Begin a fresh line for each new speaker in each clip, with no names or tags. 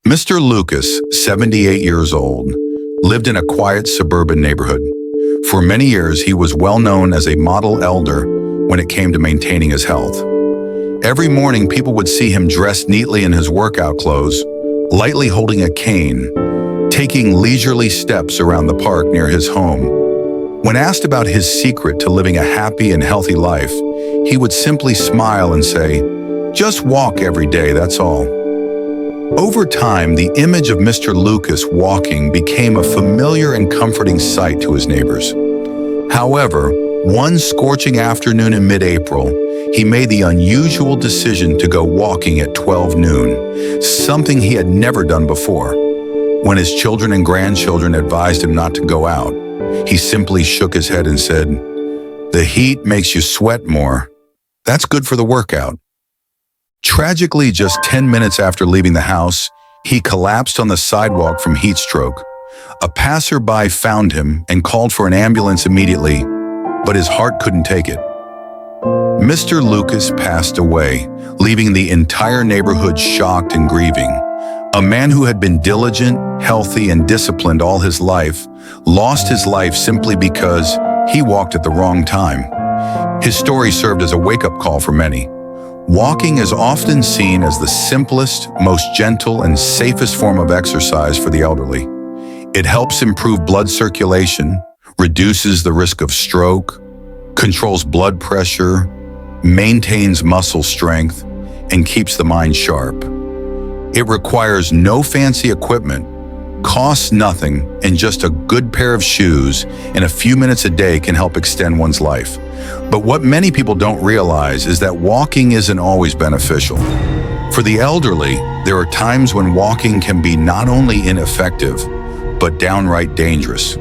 Mr. Lucas, 78 years old, lived in a quiet suburban neighborhood. For many years, he was well known as a model elder when it came to maintaining his health. Every morning, people would see him dressed neatly in his workout clothes, lightly holding a cane, taking leisurely steps around the park near his home. When asked about his secret to living a happy and healthy life, he would simply smile and say, "Just walk every day, that's all." Over time, the image of Mr. Lucas walking became a familiar and comforting sight to his neighbors. However, one scorching afternoon in mid-April, he made the unusual decision to go walking at 12 noon, something he had never done before. When his children and grandchildren advised him not to go out, he simply shook his head and said, "The heat makes you sweat more. That's good for the workout." Tragically, just 10 minutes after leaving the house, he collapsed on the sidewalk from heat stroke. A passerby found him and called for an ambulance immediately, but his heart couldn't take it. Mr. Lucas passed away, leaving the entire neighborhood shocked and grieving. A man who had been diligent, healthy, and disciplined all his life lost his life simply because he walked at the wrong time. His story served as a wake-up call for many. Walking is often seen as the simplest, most gentle, and safest form of exercise for the elderly. It helps improve blood circulation, reduces the risk of stroke, controls blood pressure, maintains muscle strength, and keeps the mind sharp. It requires no fancy equipment, costs nothing, and just a good pair of shoes and a few minutes a day can help extend one's life. But what many people don't realize is that walking isn't always beneficial. For the elderly, there are times when walking can be not only ineffective, but downright dangerous.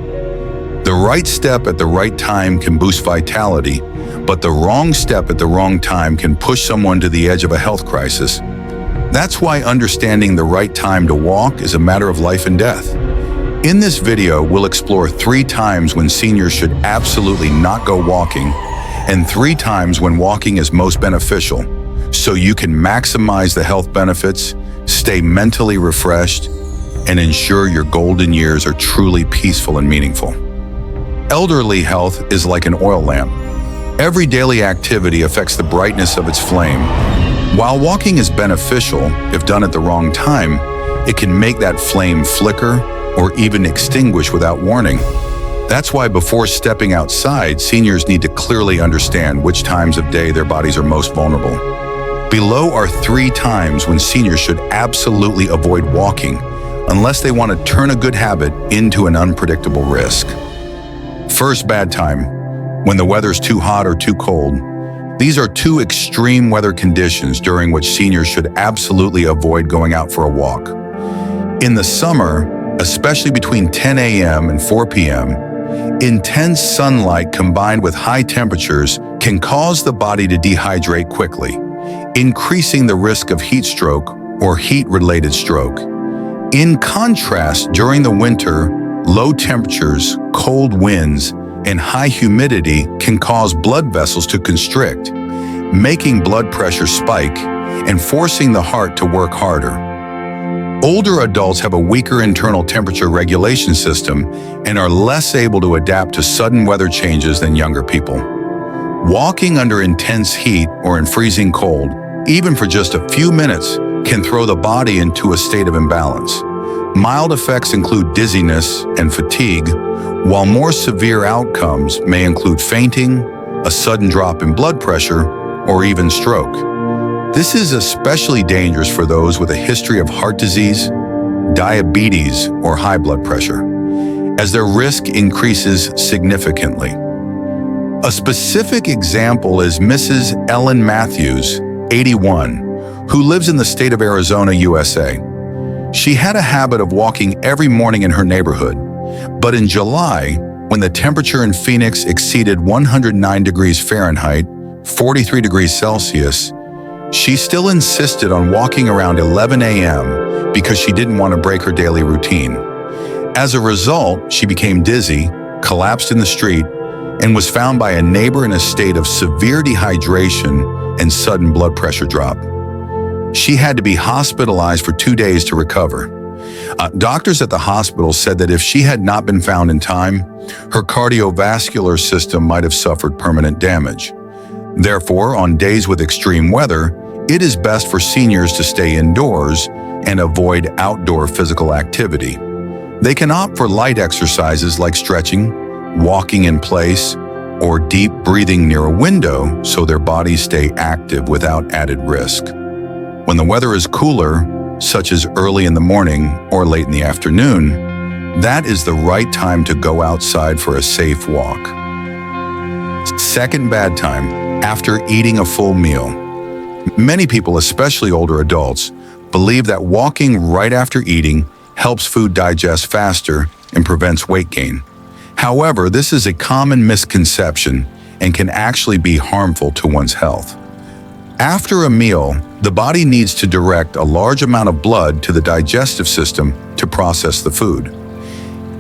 The right step at the right time can boost vitality, but the wrong step at the wrong time can push someone to the edge of a health crisis. That's why understanding the right time to walk is a matter of life and death. In this video, we'll explore 3 times when seniors should absolutely not go walking, and 3 times when walking is most beneficial, so you can maximize the health benefits, stay mentally refreshed, and ensure your golden years are truly peaceful and meaningful. Elderly health is like an oil lamp. Every daily activity affects the brightness of its flame. While walking is beneficial, if done at the wrong time, it can make that flame flicker or even extinguish without warning. That's why before stepping outside, seniors need to clearly understand which times of day their bodies are most vulnerable. Below are 3 times when seniors should absolutely avoid walking, unless they want to turn a good habit into an unpredictable risk. First, bad time, when the weather's too hot or too cold. These are 2 extreme weather conditions during which seniors should absolutely avoid going out for a walk. In the summer, especially between 10 a.m. and 4 p.m., intense sunlight combined with high temperatures can cause the body to dehydrate quickly, increasing the risk of heat stroke or heat-related stroke. In contrast, during the winter, low temperatures, cold winds, and high humidity can cause blood vessels to constrict, making blood pressure spike and forcing the heart to work harder. Older adults have a weaker internal temperature regulation system and are less able to adapt to sudden weather changes than younger people. Walking under intense heat or in freezing cold, even for just a few minutes, can throw the body into a state of imbalance. Mild effects include dizziness and fatigue, while more severe outcomes may include fainting, a sudden drop in blood pressure, or even stroke. This is especially dangerous for those with a history of heart disease, diabetes, or high blood pressure, as their risk increases significantly. A specific example is Mrs. Ellen Matthews, 81, who lives in the state of Arizona, USA. She had a habit of walking every morning in her neighborhood, but in July, when the temperature in Phoenix exceeded 109 degrees Fahrenheit, 43 degrees Celsius, she still insisted on walking around 11 a.m. because she didn't want to break her daily routine. As a result, she became dizzy, collapsed in the street, and was found by a neighbor in a state of severe dehydration and sudden blood pressure drop. She had to be hospitalized for 2 days to recover. Doctors at the hospital said that if she had not been found in time, her cardiovascular system might have suffered permanent damage. Therefore, on days with extreme weather, it is best for seniors to stay indoors and avoid outdoor physical activity. They can opt for light exercises like stretching, walking in place, or deep breathing near a window so their bodies stay active without added risk. When the weather is cooler, such as early in the morning or late in the afternoon, that is the right time to go outside for a safe walk. Second bad time, after eating a full meal. Many people, especially older adults, believe that walking right after eating helps food digest faster and prevents weight gain. However, this is a common misconception and can actually be harmful to one's health. After a meal, the body needs to direct a large amount of blood to the digestive system to process the food.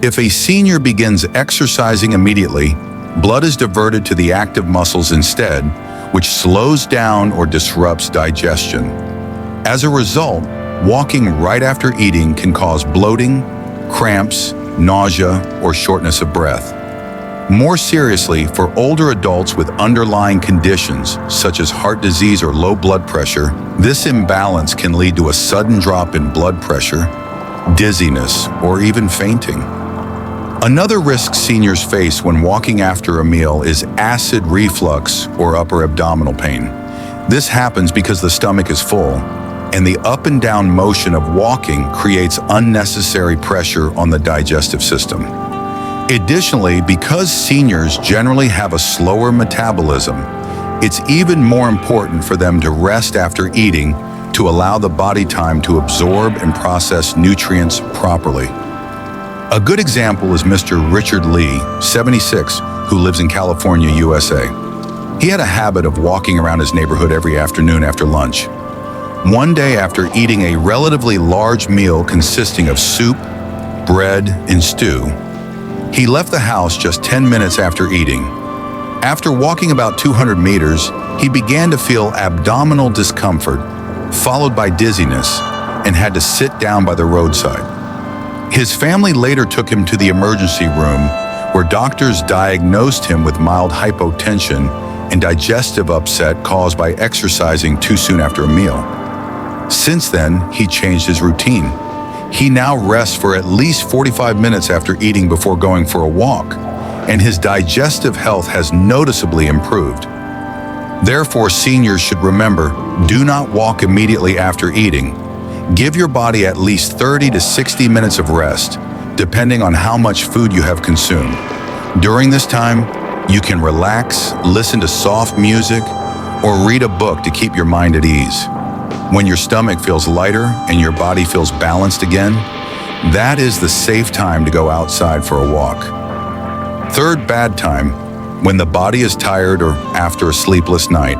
If a senior begins exercising immediately, blood is diverted to the active muscles instead, which slows down or disrupts digestion. As a result, walking right after eating can cause bloating, cramps, nausea, or shortness of breath. More seriously, for older adults with underlying conditions such as heart disease or low blood pressure, this imbalance can lead to a sudden drop in blood pressure, dizziness, or even fainting. Another risk seniors face when walking after a meal is acid reflux or upper abdominal pain. This happens because the stomach is full, and the up and down motion of walking creates unnecessary pressure on the digestive system. Additionally, because seniors generally have a slower metabolism, it's even more important for them to rest after eating to allow the body time to absorb and process nutrients properly. A good example is Mr. Richard Lee, 76, who lives in California, USA. He had a habit of walking around his neighborhood every afternoon after lunch. One day, after eating a relatively large meal consisting of soup, bread, and stew, he left the house just 10 minutes after eating. After walking about 200 meters, he began to feel abdominal discomfort, followed by dizziness, and had to sit down by the roadside. His family later took him to the emergency room, where doctors diagnosed him with mild hypotension and digestive upset caused by exercising too soon after a meal. Since then, he changed his routine. He now rests for at least 45 minutes after eating before going for a walk, and his digestive health has noticeably improved. Therefore, seniors should remember, do not walk immediately after eating. Give your body at least 30 to 60 minutes of rest, depending on how much food you have consumed. During this time, you can relax, listen to soft music, or read a book to keep your mind at ease. When your stomach feels lighter and your body feels balanced again, that is the safe time to go outside for a walk. Third bad time, when the body is tired or after a sleepless night.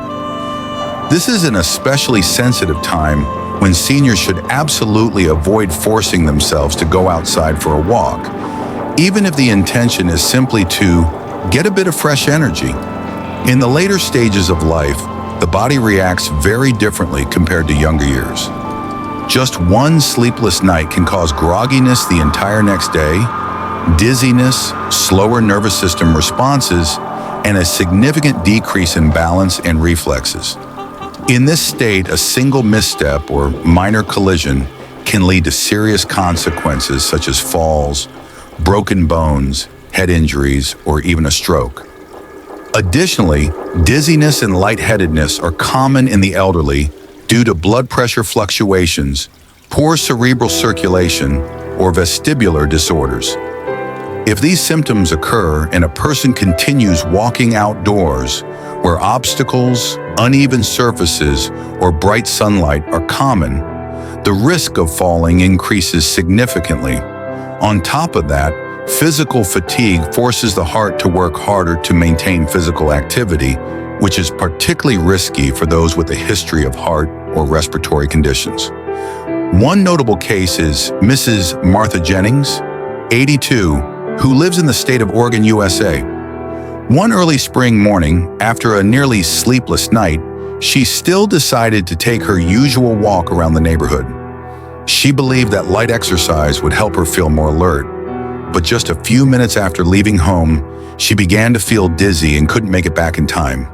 This is an especially sensitive time when seniors should absolutely avoid forcing themselves to go outside for a walk, even if the intention is simply to get a bit of fresh energy. In the later stages of life, the body reacts very differently compared to younger years. Just one sleepless night can cause grogginess the entire next day, dizziness, slower nervous system responses, and a significant decrease in balance and reflexes. In this state, a single misstep or minor collision can lead to serious consequences such as falls, broken bones, head injuries, or even a stroke. Additionally, dizziness and lightheadedness are common in the elderly due to blood pressure fluctuations, poor cerebral circulation, or vestibular disorders. If these symptoms occur and a person continues walking outdoors, where obstacles, uneven surfaces, or bright sunlight are common, the risk of falling increases significantly. On top of that, physical fatigue forces the heart to work harder to maintain physical activity, which is particularly risky for those with a history of heart or respiratory conditions. One notable case is Mrs. Martha Jennings, 82, who lives in the state of Oregon, USA. One early spring morning, after a nearly sleepless night, she still decided to take her usual walk around the neighborhood. She believed that light exercise would help her feel more alert. But just a few minutes after leaving home, she began to feel dizzy and couldn't make it back in time.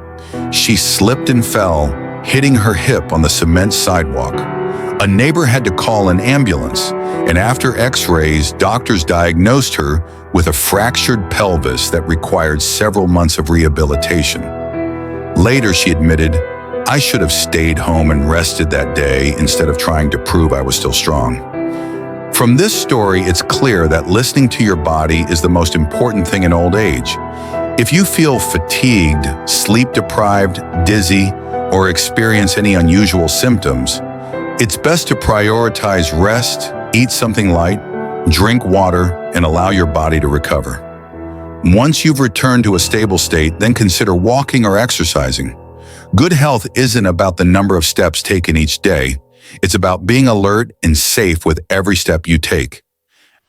She slipped and fell, hitting her hip on the cement sidewalk. A neighbor had to call an ambulance, and after x-rays, doctors diagnosed her with a fractured pelvis that required several months of rehabilitation. Later, she admitted, "I should have stayed home and rested that day instead of trying to prove I was still strong." From this story, it's clear that listening to your body is the most important thing in old age. If you feel fatigued, sleep-deprived, dizzy, or experience any unusual symptoms, it's best to prioritize rest, eat something light, drink water, and allow your body to recover. Once you've returned to a stable state, then consider walking or exercising. Good health isn't about the number of steps taken each day. It's about being alert and safe with every step you take.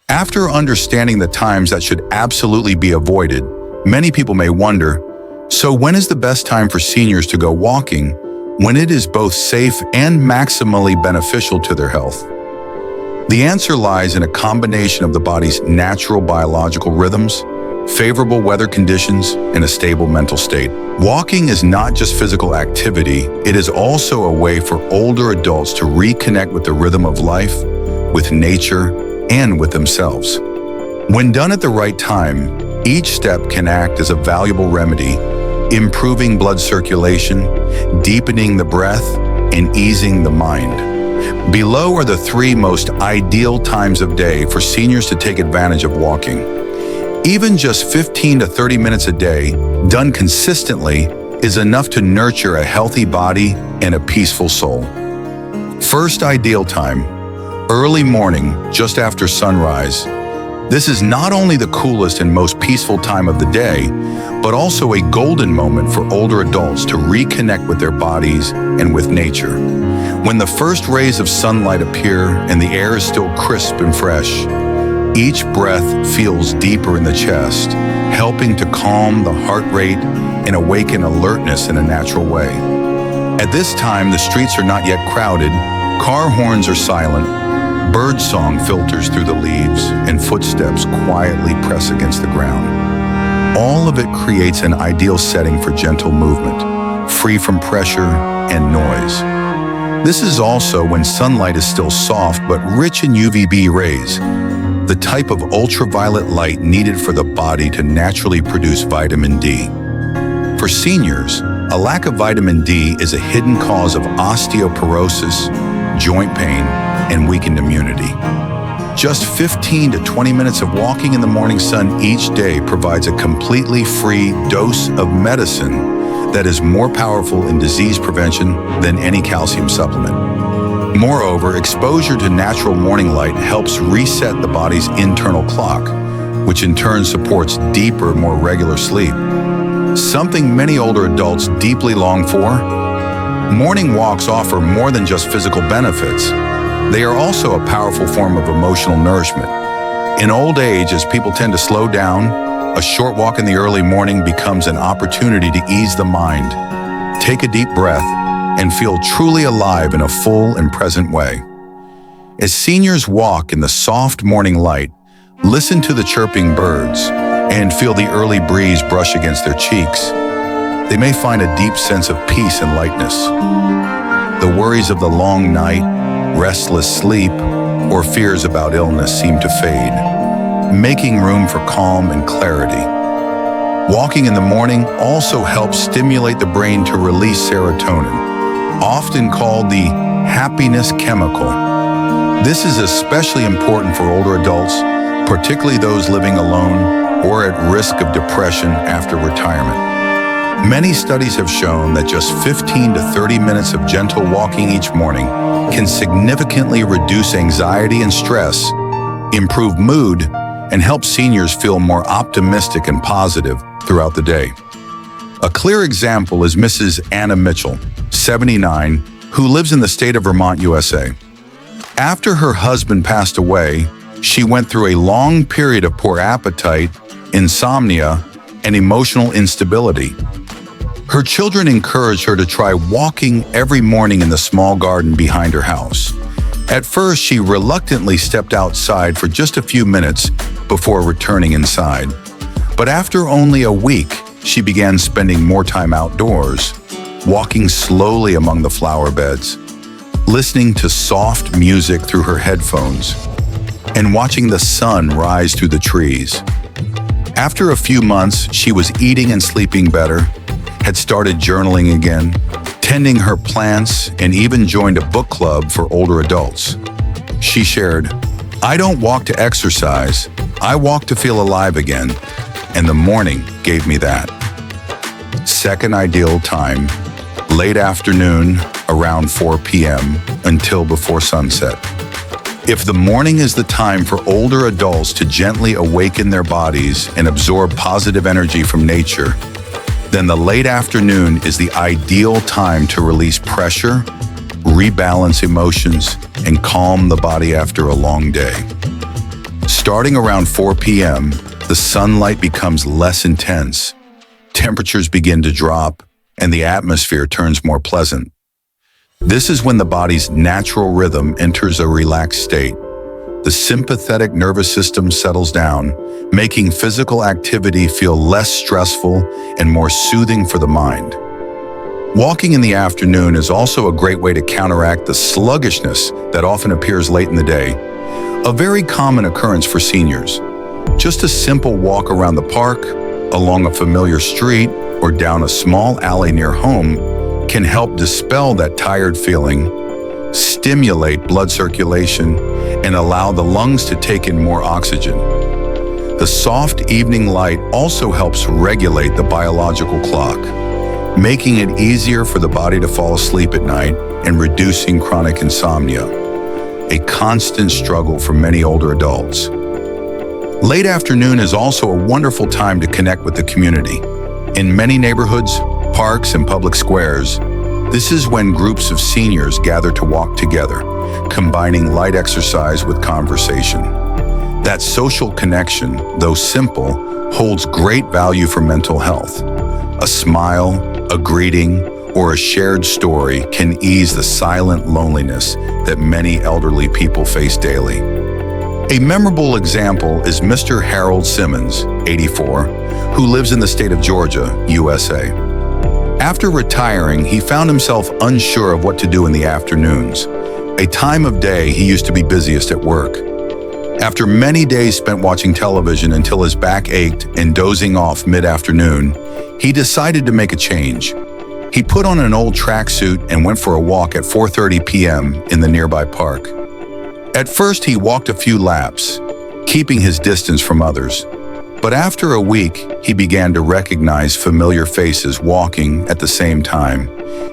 After understanding the times that should absolutely be avoided, many people may wonder, so when is the best time for seniors to go walking when it is both safe and maximally beneficial to their health? The answer lies in a combination of the body's natural biological rhythms, favorable weather conditions, and a stable mental state. Walking is not just physical activity, it is also a way for older adults to reconnect with the rhythm of life, with nature, and with themselves. When done at the right time, each step can act as a valuable remedy, improving blood circulation, deepening the breath, and easing the mind. Below are the 3 most ideal times of day for seniors to take advantage of walking. Even just 15 to 30 minutes a day, done consistently, is enough to nurture a healthy body and a peaceful soul. First ideal time, early morning, just after sunrise. This is not only the coolest and most peaceful time of the day, but also a golden moment for older adults to reconnect with their bodies and with nature. When the first rays of sunlight appear and the air is still crisp and fresh, each breath feels deeper in the chest, helping to calm the heart rate and awaken alertness in a natural way. At this time, the streets are not yet crowded, car horns are silent, birdsong filters through the leaves, and footsteps quietly press against the ground. All of it creates an ideal setting for gentle movement, free from pressure and noise. This is also when sunlight is still soft but rich in UVB rays, the type of ultraviolet light needed for the body to naturally produce vitamin D. For seniors, a lack of vitamin D is a hidden cause of osteoporosis, joint pain, and weakened immunity. Just 15 to 20 minutes of walking in the morning sun each day provides a completely free dose of medicine that is more powerful in disease prevention than any calcium supplement. Moreover, exposure to natural morning light helps reset the body's internal clock, which in turn supports deeper, more regular sleep. Something many older adults deeply long for? Morning walks offer more than just physical benefits. They are also a powerful form of emotional nourishment. In old age, as people tend to slow down, a short walk in the early morning becomes an opportunity to ease the mind, take a deep breath, and feel truly alive in a full and present way. As seniors walk in the soft morning light, listen to the chirping birds, and feel the early breeze brush against their cheeks, they may find a deep sense of peace and lightness. The worries of the long night, restless sleep, or fears about illness seem to fade, making room for calm and clarity. Walking in the morning also helps stimulate the brain to release serotonin, often called the happiness chemical. This is especially important for older adults, particularly those living alone or at risk of depression after retirement. Many studies have shown that just 15 to 30 minutes of gentle walking each morning can significantly reduce anxiety and stress, improve mood, and help seniors feel more optimistic and positive throughout the day. A clear example is Mrs. Anna Mitchell, 79, who lives in the state of Vermont, USA. After her husband passed away, she went through a long period of poor appetite, insomnia, and emotional instability. Her children encouraged her to try walking every morning in the small garden behind her house. At first, she reluctantly stepped outside for just a few minutes before returning inside. But after only a week, she began spending more time outdoors, walking slowly among the flower beds, listening to soft music through her headphones, and watching the sun rise through the trees. After a few months, she was eating and sleeping better, had started journaling again, tending her plants, and even joined a book club for older adults. She shared, "I don't walk to exercise, I walk to feel alive again, and the morning gave me that." Second ideal time, late afternoon, around 4 p.m. until before sunset. If the morning is the time for older adults to gently awaken their bodies and absorb positive energy from nature, then the late afternoon is the ideal time to release pressure, rebalance emotions, and calm the body after a long day. Starting around 4 p.m., the sunlight becomes less intense, temperatures begin to drop, and the atmosphere turns more pleasant. This is when the body's natural rhythm enters a relaxed state. The sympathetic nervous system settles down, making physical activity feel less stressful and more soothing for the mind. Walking in the afternoon is also a great way to counteract the sluggishness that often appears late in the day, a very common occurrence for seniors. Just a simple walk around the park, along a familiar street, or down a small alley near home can help dispel that tired feeling, stimulate blood circulation, and allow the lungs to take in more oxygen. The soft evening light also helps regulate the biological clock, making it easier for the body to fall asleep at night and reducing chronic insomnia, a constant struggle for many older adults. Late afternoon is also a wonderful time to connect with the community. In many neighborhoods, parks, and public squares, this is when groups of seniors gather to walk together, combining light exercise with conversation. That social connection, though simple, holds great value for mental health. A smile, a greeting, or a shared story can ease the silent loneliness that many elderly people face daily. A memorable example is Mr. Harold Simmons, 84, who lives in the state of Georgia, USA. After retiring, he found himself unsure of what to do in the afternoons, a time of day he used to be busiest at work. After many days spent watching television until his back ached and dozing off mid-afternoon, he decided to make a change. He put on an old tracksuit and went for a walk at 4:30 p.m. in the nearby park. At first, he walked a few laps, keeping his distance from others. But after a week, he began to recognize familiar faces walking at the same time,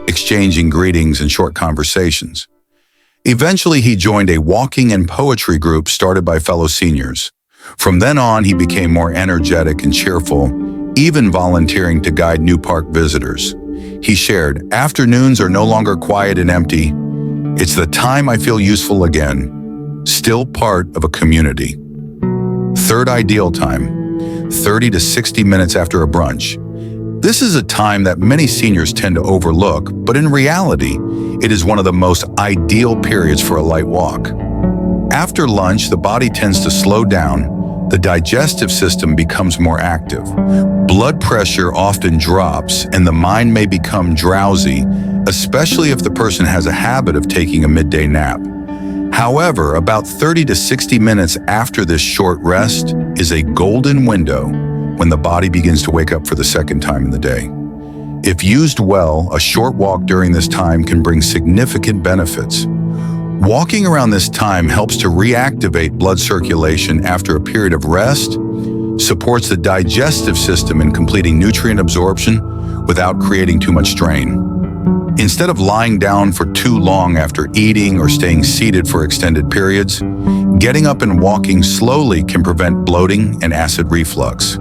exchanging greetings and short conversations. Eventually, he joined a walking and poetry group started by fellow seniors. From then on, he became more energetic and cheerful, even volunteering to guide new park visitors. He shared, "Afternoons are no longer quiet and empty. It's the time I feel useful again." Still part of a community. Third ideal time, 30 to 60 minutes after a brunch. This is a time that many seniors tend to overlook, but in reality, it is one of the most ideal periods for a light walk. After lunch, the body tends to slow down, the digestive system becomes more active, blood pressure often drops, and the mind may become drowsy, especially if the person has a habit of taking a midday nap. However, about 30 to 60 minutes after this short rest is a golden window when the body begins to wake up for the second time in the day. If used well, a short walk during this time can bring significant benefits. Walking around this time helps to reactivate blood circulation after a period of rest, supports the digestive system in completing nutrient absorption without creating too much strain. Instead of lying down for too long after eating or staying seated for extended periods, getting up and walking slowly can prevent bloating and acid reflux.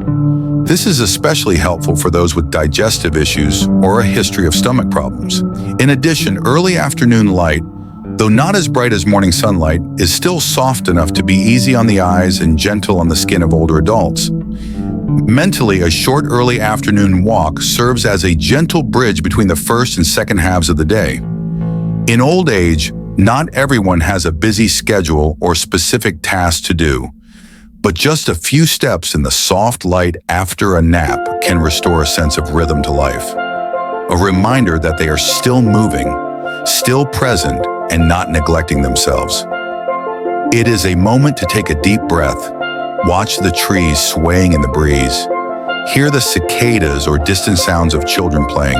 This is especially helpful for those with digestive issues or a history of stomach problems. In addition, early afternoon light, though not as bright as morning sunlight, is still soft enough to be easy on the eyes and gentle on the skin of older adults. Mentally, a short early afternoon walk serves as a gentle bridge between the first and second halves of the day. In old age, not everyone has a busy schedule or specific tasks to do, but just a few steps in the soft light after a nap can restore a sense of rhythm to life. A reminder that they are still moving, still present, and not neglecting themselves. It is a moment to take a deep breath, watch the trees swaying in the breeze, hear the cicadas or distant sounds of children playing,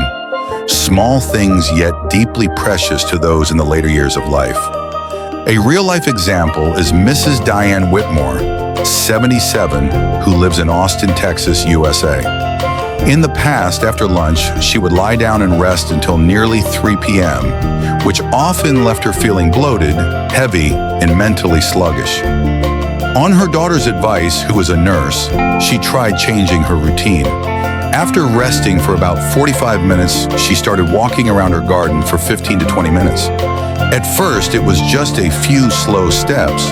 small things yet deeply precious to those in the later years of life. A real-life example is Mrs. Diane Whitmore, 77, who lives in Austin, Texas, USA. In the past, after lunch, she would lie down and rest until nearly 3 p.m., which often left her feeling bloated, heavy, and mentally sluggish. On her daughter's advice, who was a nurse, she tried changing her routine. After resting for about 45 minutes, she started walking around her garden for 15 to 20 minutes. At first, it was just a few slow steps,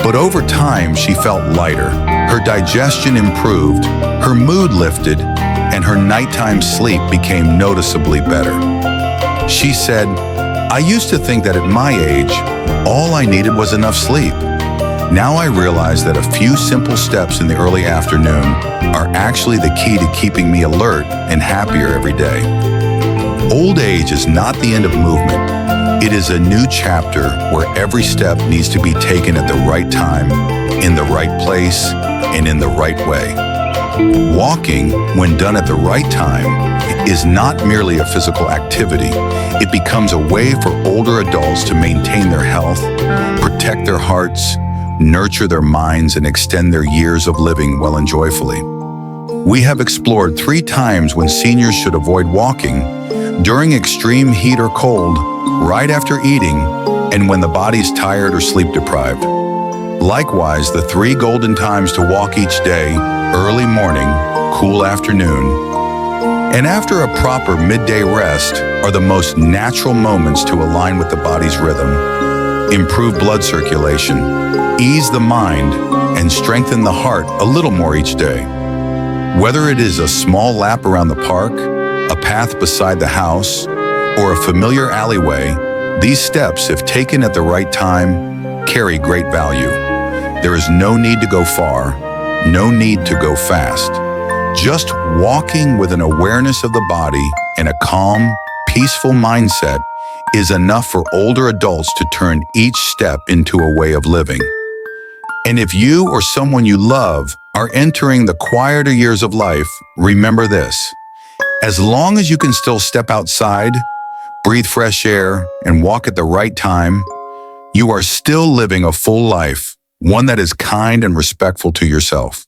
but over time, she felt lighter. Her digestion improved, her mood lifted, and her nighttime sleep became noticeably better. She said, "I used to think that at my age, all I needed was enough sleep. Now I realize that a few simple steps in the early afternoon are actually the key to keeping me alert and happier every day." Old age is not the end of movement. It is a new chapter where every step needs to be taken at the right time, in the right place, and in the right way. Walking, when done at the right time, is not merely a physical activity. It becomes a way for older adults to maintain their health, protect their hearts, nurture their minds, and extend their years of living well and joyfully. We have explored 3 times when seniors should avoid walking: during extreme heat or cold, right after eating, and when the body's tired or sleep-deprived. Likewise, the 3 golden times to walk each day: early morning, cool afternoon, and after a proper midday rest are the most natural moments to align with the body's rhythm, improve blood circulation, ease the mind, and strengthen the heart a little more each day. Whether it is a small lap around the park, a path beside the house, or a familiar alleyway, these steps, if taken at the right time, carry great value. There is no need to go far, no need to go fast. Just walking with an awareness of the body and a calm, peaceful mindset is enough for older adults to turn each step into a way of living. And if you or someone you love are entering the quieter years of life, remember this: as long as you can still step outside, breathe fresh air, and walk at the right time, you are still living a full life, one that is kind and respectful to yourself.